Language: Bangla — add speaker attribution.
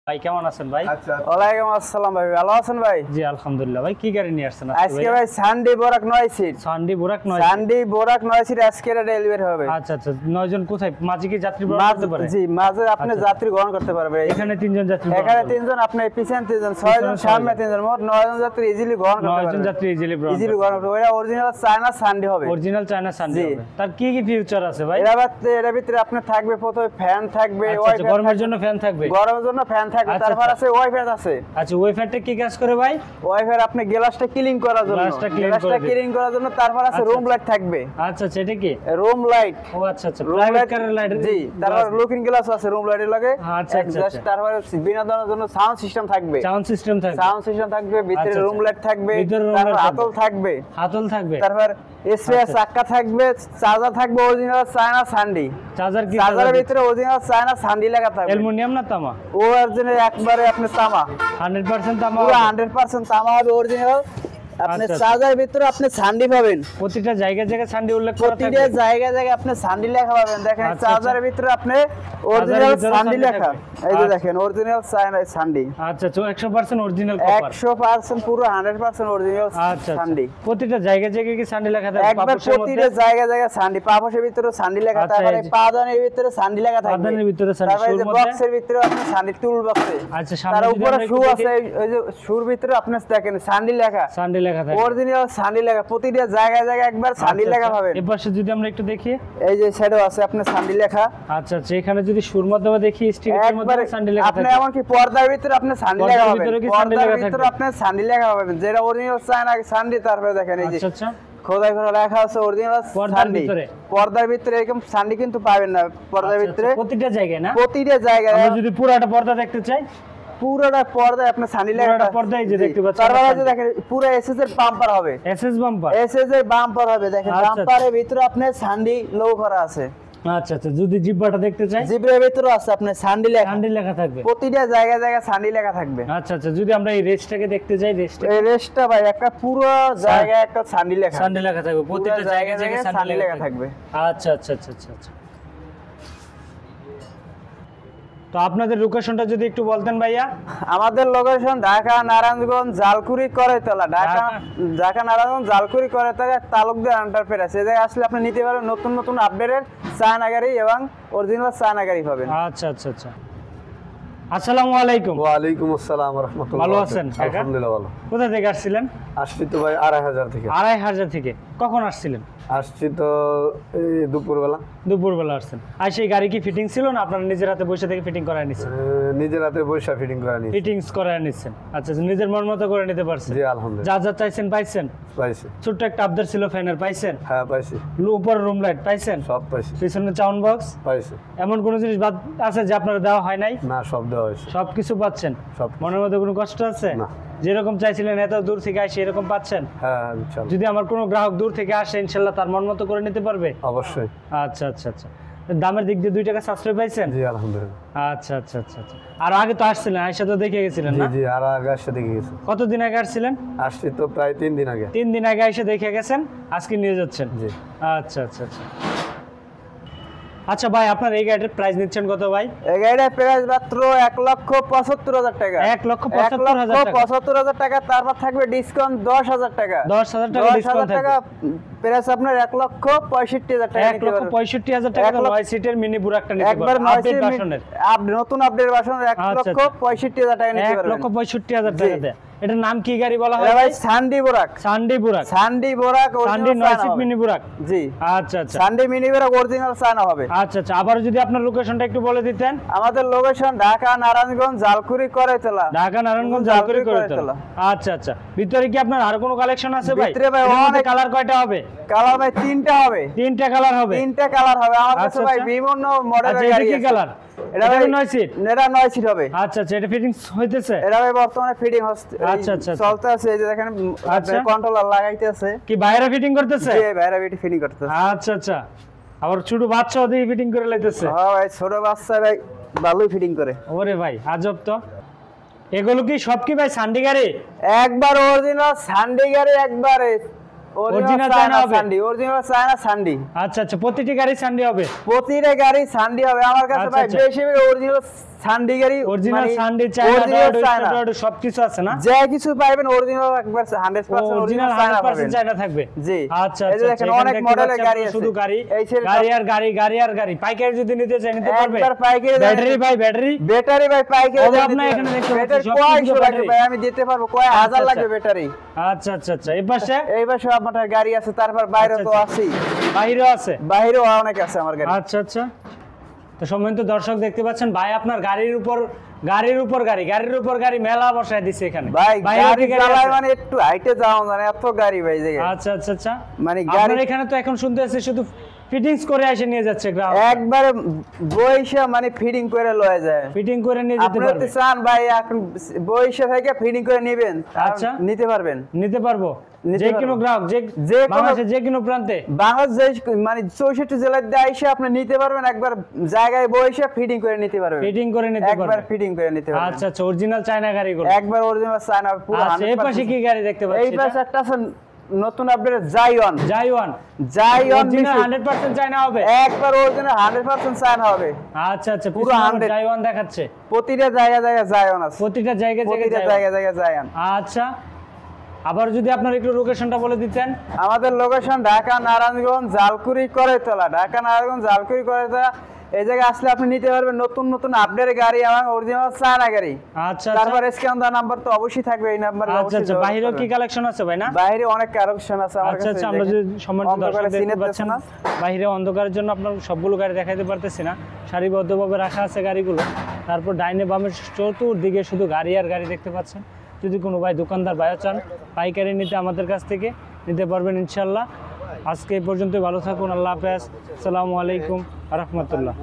Speaker 1: ভাই কেমন আছেন ভাই?
Speaker 2: আচ্ছা ওয়ালাইকুম আসসালাম ভাই, ভালো আছেন ভাই?
Speaker 1: জি আলহামদুলিল্লাহ। ভাই কি গাড়ি নিয়ে আসছেন
Speaker 2: আজকে? ভাই সান্ডি বোরাক 9 সিট।
Speaker 1: সান্ডি বোরাক 9
Speaker 2: সান্ডি বোরাক 9 সিট আজকে ডেলিভারি হবে।
Speaker 1: আচ্ছা আচ্ছা, 9 জন কোথায় মাঝে কি যাত্রী গ্রহণ করতে পারে?
Speaker 2: জি মাঝে আপনি যাত্রী গ্রহণ করতে পারবে।
Speaker 1: এখানে 3 জন যাত্রী,
Speaker 2: এখানে 3 জন, আপনি পিছনে 3 জন, 6 জন সামনে 3 জন, মোট 9 জন যাত্রী ইজিলি গ্রহণ করতে পারবে।
Speaker 1: 9 জন যাত্রী ইজিলি গ্রহণ
Speaker 2: করতে পারবে। এটা অরিজিনাল চায়না সান্ডি হবে।
Speaker 1: অরিজিনাল চায়না সান্ডি হবে। তার কি কি ফিউচার আছে ভাই?
Speaker 2: এর ভিতরে আপনি থাকবে প্রথমে ফ্যান থাকবে,
Speaker 1: আচ্ছা গরমের জন্য ফ্যান থাকবে।
Speaker 2: গরমের জন্য ফ্যান থাকবে, তারপর আছে ওয়াইফাই আছে।
Speaker 1: আচ্ছা ওয়াইফাইটা কি কাজ করে ভাই?
Speaker 2: ওয়াইফাই আপনি গ্লাসটা ক্লিন করার জন্য, তারপর আছে রুম লাইট থাকবে।
Speaker 1: আচ্ছা আচ্ছা, এটা কি
Speaker 2: রুম লাইট?
Speaker 1: ও আচ্ছা আচ্ছা, প্রাইভেট কারের লাইট।
Speaker 2: জি, তারপর লুকিং গ্লাস আছে রুম লাইটের লাগে।
Speaker 1: আচ্ছা আচ্ছা,
Speaker 2: তারপর বিনোদনের জন্য সাউন্ড সিস্টেম থাকবে। সাউন্ড সিস্টেম থাকবে, ভিতরে রুম লাইট থাকবে, তারপর হাতল থাকবে, তারপর স্পেয়ার চাকা থাকবে, চার্জার থাকবে অরিজিনাল চায়না সান্ডি।
Speaker 1: চার্জার কি?
Speaker 2: চার্জারের ভিতরে অরিজিনাল চায়না সান্ডি লেখা থাকবে।
Speaker 1: অ্যালুমিনিয়াম না তামা?
Speaker 2: ও অরিজিনাল একবারে আপনি তামা,
Speaker 1: 100% তামা,
Speaker 2: 100% তামা হবে অরিজিনাল। আপনি চার্জারের ভিতরে আপনি সান্ডি পাবেন,
Speaker 1: প্রতিটা জায়গায় জায়গায় সান্ডি উল্লেখ করা থাকবে,
Speaker 2: প্রতিটা জায়গায় জায়গায় আপনি সান্ডি লেখা পাবেন। দেখেন চার্জারের ভিতরে আপনি অরিজিনাল সান্ডি লেখা, এই যে দেখেন অরিজিনাল চায়না সান্ডি।
Speaker 1: আচ্ছা 100% অরিজিনাল কপার,
Speaker 2: 100% পুরো 100% অরিজিনাল সান্ডি।
Speaker 1: প্রতিটা জায়গায় জায়গায় কি সান্ডি লেখা থাকবে?
Speaker 2: একবার প্রতিটা জায়গায় জায়গায় সান্ডি, পাপোশের ভিতরে সান্ডি লেখা, তারপরে পাদানের ভিতরে সান্ডি লেখা থাকবে,
Speaker 1: পাদানের ভিতরে সান্ডি,
Speaker 2: তারপরে যে বক্সের ভিতরে আপনি সান্ডি, টুল বক্সে।
Speaker 1: আচ্ছা
Speaker 2: তার উপরে শু আছে, ওই যে শুর ভিতরে আপনি দেখেন সান্ডি লেখা থাকবে, অরিজিনাল সান্ডি লেখা, প্রতিটা জায়গায় জায়গায় একবার সান্ডি লেখা পাবেন।
Speaker 1: এবার যদি আমরা একটু দেখি,
Speaker 2: এই যে সাইডে আছে আপনার সান্ডি লেখা।
Speaker 1: আচ্ছা আচ্ছা, এখানে যদি সুর মাধ্যমে দেখি স্টিকারের মধ্যে সান্ডি লেখা থাকবে।
Speaker 2: আপনি এমন কি পর্দার ভিতরে আপনি সান্ডি লেখা পাবেন, পর্দার ভিতরে আপনি সান্ডি লেখা পাবেন, যেটা অরিজিনাল চায়না সান্ডি। তারপরে দেখেন এই যে
Speaker 1: আচ্ছা আচ্ছা,
Speaker 2: খোদাই করে লেখা আছে অরিজিনাল সান্ডি। পর্দার ভিতরে এরকম সান্ডি কিন্তু পাবেন না পর্দার ভিতরে,
Speaker 1: প্রতিটা জায়গায় না,
Speaker 2: প্রতিটা জায়গায়।
Speaker 1: আমরা যদি পুরোটা পর্দা দেখতে চাই,
Speaker 2: পুরোটা পর্দায় আপনি সান্ডি লেখা,
Speaker 1: পর্দায় যে দেখতে পাচ্ছেন,
Speaker 2: তারপরে যে দেখেন পুরো এসএস এর বাম্পার হবে,
Speaker 1: এসএস বাম্পার,
Speaker 2: এসএস এর বাম্পার হবে। দেখেন বাম্পারের ভিতরে আপনি সান্ডি লো করা আছে।
Speaker 1: আচ্ছা আচ্ছা, যদি জিব্বাটা দেখতে চাই,
Speaker 2: জিব্বার ভিতরে আছে আপনার সান্ডি লেখা থাকবে, প্রতিটা জায়গায় জায়গায় সান্ডি লেখা থাকবে।
Speaker 1: আচ্ছা আচ্ছা, যদি আমরা এই রেসটাকে দেখতে যাই,
Speaker 2: এই রেসটা ভাই একটা পুরো জায়গায় একটা সান্ডি লেখা
Speaker 1: থাকবে, প্রতিটা জায়গায় জায়গায় সান্ডি লেখা থাকবে। আচ্ছা আচ্ছা আচ্ছা আচ্ছা, তো আপনাদের লোকেশনটা যদি একটু বলতেন ভাইয়া।
Speaker 2: আমাদের লোকেশন ঢাকা নারায়ণগঞ্জ জালকুড়ি করাইতলা, ঢাকা নারায়ণগঞ্জ জালকুড়ি করাইতলা তালুকদার এন্টারপ্রাইজ। এই জায়গায় আসলে আপনি নিতে পারেন নতুন নতুন আপডেটের চায়না গাড়ি এবং অরিজিনাল চায়না গাড়ি পাবেন।
Speaker 1: আচ্ছা আচ্ছা আচ্ছা, আসসালামু আলাইকুম।
Speaker 3: ওয়ালাইকুম আসসালাম ওয়া রাহমাতুল্লাহ।
Speaker 1: ভালো আছেন?
Speaker 3: আলহামদুলিল্লাহ ভালো।
Speaker 1: কোথা থেকে আসছিলেন?
Speaker 3: আসছি তো ভাই 2500 থেকে।
Speaker 1: 2500 থেকে কখন আসছিলেন?
Speaker 3: আসছি তো এই দুপুরবেলা
Speaker 1: আসছেন। আর সেই গাড়ি কি ফিটিং ছিল না আপনারা নিজের হাতে বসে থেকে ফিটিং করায় নিছেন?
Speaker 3: নিজের হাতে বসে ফিটিং করে নিছি।
Speaker 1: ফিটিংস করায় নিছেন, আচ্ছা নিজের মন মতো করে নিতে পারছেন?
Speaker 3: জি আলহামদুলিল্লাহ।
Speaker 1: যা চাইছেন পাইছেন?
Speaker 3: পাইছি।
Speaker 1: ছোট্ট একটা আবদার ছিল ফ্যানের, পাইছেন?
Speaker 3: হ্যাঁ পাইছি।
Speaker 1: উপরে রুম লাইট পাইছেন?
Speaker 3: সব পাইছি।
Speaker 1: পিছনে সাউন্ড বক্স
Speaker 3: পাইছি।
Speaker 1: এমন কোন জিনিস বাদ আছে যে আপনারা দেওয়া হয় নাই?
Speaker 3: না, সব দেওয়া হয়েছে।
Speaker 1: সবকিছু পাচ্ছেন?
Speaker 3: সব।
Speaker 1: মনের মধ্যে কোনো কষ্ট আছে?
Speaker 3: না।
Speaker 1: যেরকম চাইছিলেন এত দূর থেকে আসে এরকম পাচ্ছেন?
Speaker 3: হ্যাঁ ইনশাআল্লাহ।
Speaker 1: যদি আমার কোনো গ্রাহক দূর থেকে আসে ইনশাআল্লাহ তার মন মতো করে নিতে পারবে?
Speaker 3: অবশ্যই।
Speaker 1: আচ্ছা আচ্ছা আচ্ছা, দামের দিক দিয়ে 2 টাকা সাশ্রয় পাইছেন?
Speaker 3: জি আলহামদুলিল্লাহ।
Speaker 1: আচ্ছা আচ্ছা আচ্ছা আচ্ছা, আর আগে তো আসছিলেন, আয়সা তো দেখে গেছিলেন না?
Speaker 3: জি আর আগে এসে দেখে গেছি।
Speaker 1: কতদিন আগে আসছিলেন?
Speaker 3: আসছি তো প্রায় 3 দিন আগে।
Speaker 1: 3 দিন আগে এসে দেখে গেছেন, আজকে নিয়ে যাচ্ছেন?
Speaker 3: জি।
Speaker 1: আচ্ছা আচ্ছা আচ্ছা, আচ্ছা ভাই আপনার এই গাড়ির প্রাইস নিচ্ছেন কত ভাই?
Speaker 2: এই গাড়ির প্রাইস মাত্র 1,75,000 টাকা।
Speaker 1: 1,75,000
Speaker 2: টাকা, তারপর থাকবে ডিসকাউন্ট 10,000 টাকা।
Speaker 1: 10,000 টাকা ডিসকাউন্ট থাকবে।
Speaker 2: প্রাইস আপনার 1,65,000 টাকা।
Speaker 1: 1,65,000 টাকা 9 সিটের মিনি বুরাকটা নিতে পারবেন, আপডেট ভার্সনের,
Speaker 2: নতুন আপডেট ভার্সনের 1,65,000 টাকা নিতে পারবেন।
Speaker 1: 1,65,000 টাকাতে। এটার নাম কি গাড়ি বলা হয়
Speaker 2: ভাই? সান্ডি বোরাক।
Speaker 1: সান্ডি বুরাক,
Speaker 2: সান্ডি বোরাক,
Speaker 1: সান্ডি 9 সিট মিনি বুরাক।
Speaker 2: জি
Speaker 1: আচ্ছা আচ্ছা,
Speaker 2: সান্ডি মিনি বুরাক অরিজিনাল চায়না হবে।
Speaker 1: আচ্ছা আচ্ছা, আবার যদি আপনার লোকেশনটা একটু বলে দিতেন।
Speaker 2: আমাদের লোকেশন ঢাকা নারায়ণগঞ্জ জালকুড়ি করাইতলা।
Speaker 1: ঢাকা নারায়ণগঞ্জ জালকুড়ি করাইতলা। আচ্ছা আচ্ছা, ভিতরে কি আপনার আর কোনো কালেকশন আছে ভাই?
Speaker 2: ভিতরে ভাই অনেক
Speaker 1: কালার কয়টা হবে?
Speaker 2: কালার ভাই 3টা হবে।
Speaker 1: 3টা কালার হবে?
Speaker 2: 3টা কালার হবে আমার কাছে ভাই, বিভিন্ন মডেলের গাড়ি আছে।
Speaker 1: কি কালার?
Speaker 2: এটা 9 সিট। এটা 9 সিট হবে।
Speaker 1: আচ্ছা আচ্ছা, এটা ফিটিংস হইতেছে?
Speaker 2: এটা ভাই বর্তমানে ফিটিং হচ্ছে।
Speaker 1: আচ্ছা আচ্ছা,
Speaker 2: চলতে আছে, এই যে দেখেন কন্ট্রোলার লাগাইতে আছে।
Speaker 1: কি বাইরে ফিটিং করতেছে?
Speaker 2: জি বাইরে ফিটিং করতেছে।
Speaker 1: আচ্ছা আচ্ছা, আবার ছোট বাচ্চা দিয়ে ফিটিং করে লাইতেছে?
Speaker 2: হ্যাঁ ভাই, ছোট বাচ্চা ভাই ভালোই ফিটিং করে।
Speaker 1: ওরে ভাই আজব তো। এগুলো কি সব কি ভাই সান্ডি গাড়ি?
Speaker 2: একবার অরিজিনাল সান্ডি গাড়ি, একবারে অরিজিনাল চায়না সান্ডি, অরিজিনাল চায়না সান্ডি।
Speaker 1: আচ্ছা আচ্ছা, প্রতিটি গাড়ি সান্ডি হবে?
Speaker 2: প্রতিটা গাড়ি সান্ডি হবে আমার কাছে ভাই। বেশি অরিজিনাল সানডি গাড়ি
Speaker 1: অরিজিনাল
Speaker 2: মানে
Speaker 1: সানডে চায়না
Speaker 2: original চায়না।
Speaker 1: সবকিছু আছে না?
Speaker 2: যা কিছু পাইবেন অরিজিনাল একবার 100%
Speaker 1: অরিজিনাল
Speaker 2: চায়না
Speaker 1: 100%
Speaker 2: পাবেন।
Speaker 1: চায়না থাকবে।
Speaker 2: জি।
Speaker 1: আচ্ছা
Speaker 2: এই যে
Speaker 1: আচ্ছা
Speaker 2: দেখেন
Speaker 1: এখানে
Speaker 2: অনেক
Speaker 1: দেখতে
Speaker 2: মডেলের
Speaker 1: পাচ্ছি
Speaker 2: গাড়ি
Speaker 1: আপনার
Speaker 2: আছে।
Speaker 1: শুধু গাড়ি
Speaker 2: এই ছেলে
Speaker 1: গাড়ি আর গাড়ি গাড়ি আর গাড়ি পাইকারি যদি নিতে চাই নিতে পারবে?
Speaker 2: একবার পাইকারি দামে-
Speaker 1: ব্যাটারি ভাই ব্যাটারি
Speaker 2: ব্যাটারি ভাই পাইকারি
Speaker 1: ওদের
Speaker 2: দামে
Speaker 1: আপনার
Speaker 2: দিতে
Speaker 1: এখানে
Speaker 2: পারবেন।
Speaker 1: দেখতে পাচ্ছি
Speaker 2: ব্যাটারি
Speaker 1: সব
Speaker 2: কয়শো
Speaker 1: কিছু
Speaker 2: লাগবে
Speaker 1: ব্যাটারি।
Speaker 2: ভাই, আমি দিতে পারবো কয় হাজার
Speaker 1: আচ্ছা,
Speaker 2: লাগবে
Speaker 1: আচ্ছা।
Speaker 2: ব্যাটারি।
Speaker 1: আচ্ছা আচ্ছা আচ্ছা এই পাশে
Speaker 2: এইবার সব আপনার গাড়ি আছে, তারপর বাইরে
Speaker 1: আচ্ছা,
Speaker 2: তো
Speaker 1: আচ্ছা।
Speaker 2: আছেই,
Speaker 1: বাইরেও আছে।
Speaker 2: বাইরেও অনেক আছে আমার গাড়ি।
Speaker 1: আচ্ছা আচ্ছা তো সম্মানিত দর্শক দেখতে পাচ্ছেন ভাই আপনার গাড়ির উপর গাড়ি মেলা বসায় দিছে এখানে।
Speaker 2: ভাই
Speaker 1: বাইরেও
Speaker 2: গাড়ি
Speaker 1: কি গাড়ি
Speaker 2: চালায়
Speaker 1: আছে?
Speaker 2: মানে একটু হাইটে যাওয়া মানে এত গাড়ি ভাই জায়গায়।
Speaker 1: আচ্ছা আচ্ছা আচ্ছা
Speaker 2: মানে
Speaker 1: আপনার
Speaker 2: গাড়ি
Speaker 1: এখানে তো এখন শুনতে আছে শুধু ফিটিংস করে এসে নিয়ে যাচ্ছে গ্রাহক।
Speaker 2: একবারে বইসা মানে ফিডিং করে লয়ে যায়।
Speaker 1: ফিটিং করে নিয়ে যেতে
Speaker 2: আপনি
Speaker 1: পারবে।
Speaker 2: যদি চান ভাই এখন বইসা থেকে ফিডিং করে নেবেন,
Speaker 1: আচ্ছা।
Speaker 2: নিতে পারবেন।
Speaker 1: নিতে পারবো
Speaker 2: নিতে
Speaker 1: যে
Speaker 2: পারবো।
Speaker 1: কোনো গ্রাহক যে
Speaker 2: যে কোনো-
Speaker 1: বাংলাদেশের যে কোনো প্রান্তে।
Speaker 2: বাংলাদেশ মানে 64 জেলার দিয়ে এসে আপনি নিতে পারবেন, একবার জায়গায় বইসা ফিডিং করে নিতে পারবেন।
Speaker 1: ফিটিং করে নিতে
Speaker 2: একবার
Speaker 1: পারবে।
Speaker 2: ফিডিং করে নিতে পারবেন।
Speaker 1: আচ্ছা আচ্ছা অরিজিনাল চায়না গাড়িগুলো।
Speaker 2: একবার অরিজিনাল চায়না পুরো
Speaker 1: আচ্ছা এই পাশে
Speaker 2: 100%।
Speaker 1: কি গাড়ি দেখতে
Speaker 2: এই
Speaker 1: পাচ্ছি?
Speaker 2: পাশে একটা আছে নতুন আপডেট জাইওয়ান।
Speaker 1: জাইওয়ান
Speaker 2: মিশুক।
Speaker 1: 100% চায়না হবে।
Speaker 2: একবার অরিজিনাল 100% চায়না হবে।
Speaker 1: আচ্ছা আচ্ছা
Speaker 2: পুরো
Speaker 1: পুরো
Speaker 2: 100
Speaker 1: জাইওয়ান দেখাচ্ছে।
Speaker 2: প্রতিটা জায়গায় জাইওয়ান আছে।
Speaker 1: প্রতিটা জায়গায়
Speaker 2: প্রতিটা জায়গায় জাইওয়ান।
Speaker 1: আচ্ছা আবার যদি আপনার একটু লোকেশনটা বলে দিতেন।
Speaker 2: আমাদের লোকেশন ঢাকা নারায়ণগঞ্জ জালকুড়ি করেতলা। ঢাকা নারায়ণগঞ্জ জালকুড়ি করেতলা। এই জায়গায় আসলে আপনি নিতে পারবেন নতুন নতুন আপডেট গাড়ি এবং অরিজিনাল চায়না গাড়ি।
Speaker 1: আচ্ছা
Speaker 2: তারপর স্ক্যান দা নাম্বার তো অবশ্যই থাকবে, এই নাম্বারে
Speaker 1: আচ্ছা আচ্ছা বাইরেও কি কালেকশন আছে ভাই না?
Speaker 2: বাইরে অনেক কালেকশন আছে আমার
Speaker 1: আচ্ছা
Speaker 2: কাছে।
Speaker 1: আচ্ছা আমরা যদি সম্মানিত দর্শক
Speaker 2: অন্ধকারে
Speaker 1: দেখতে
Speaker 2: চিনতে
Speaker 1: পাচ্ছেন
Speaker 2: না।
Speaker 1: বাইরে অন্ধকারের জন্য আপনার সবগুলো গাড়ি দেখাইতে পারতেছি না, সারিবদ্ধভাবে রাখা আছে গাড়িগুলো। তারপর ডাইনে বামে চতুর্দিকে শুধু গাড়ি আর গাড়ি দেখতে পাচ্ছেন। যদি কোনো ভাই দোকানদার ভাইও চান পাইকারি নিতে আমাদের কাছ থেকে নিতে পারবেন ইনশাল্লাহ। আজকে এই পর্যন্তই, ভালো থাকুন, আল্লাহ হাফেজ, আসসালামু আলাইকুম আ রহমতুল্লাহ।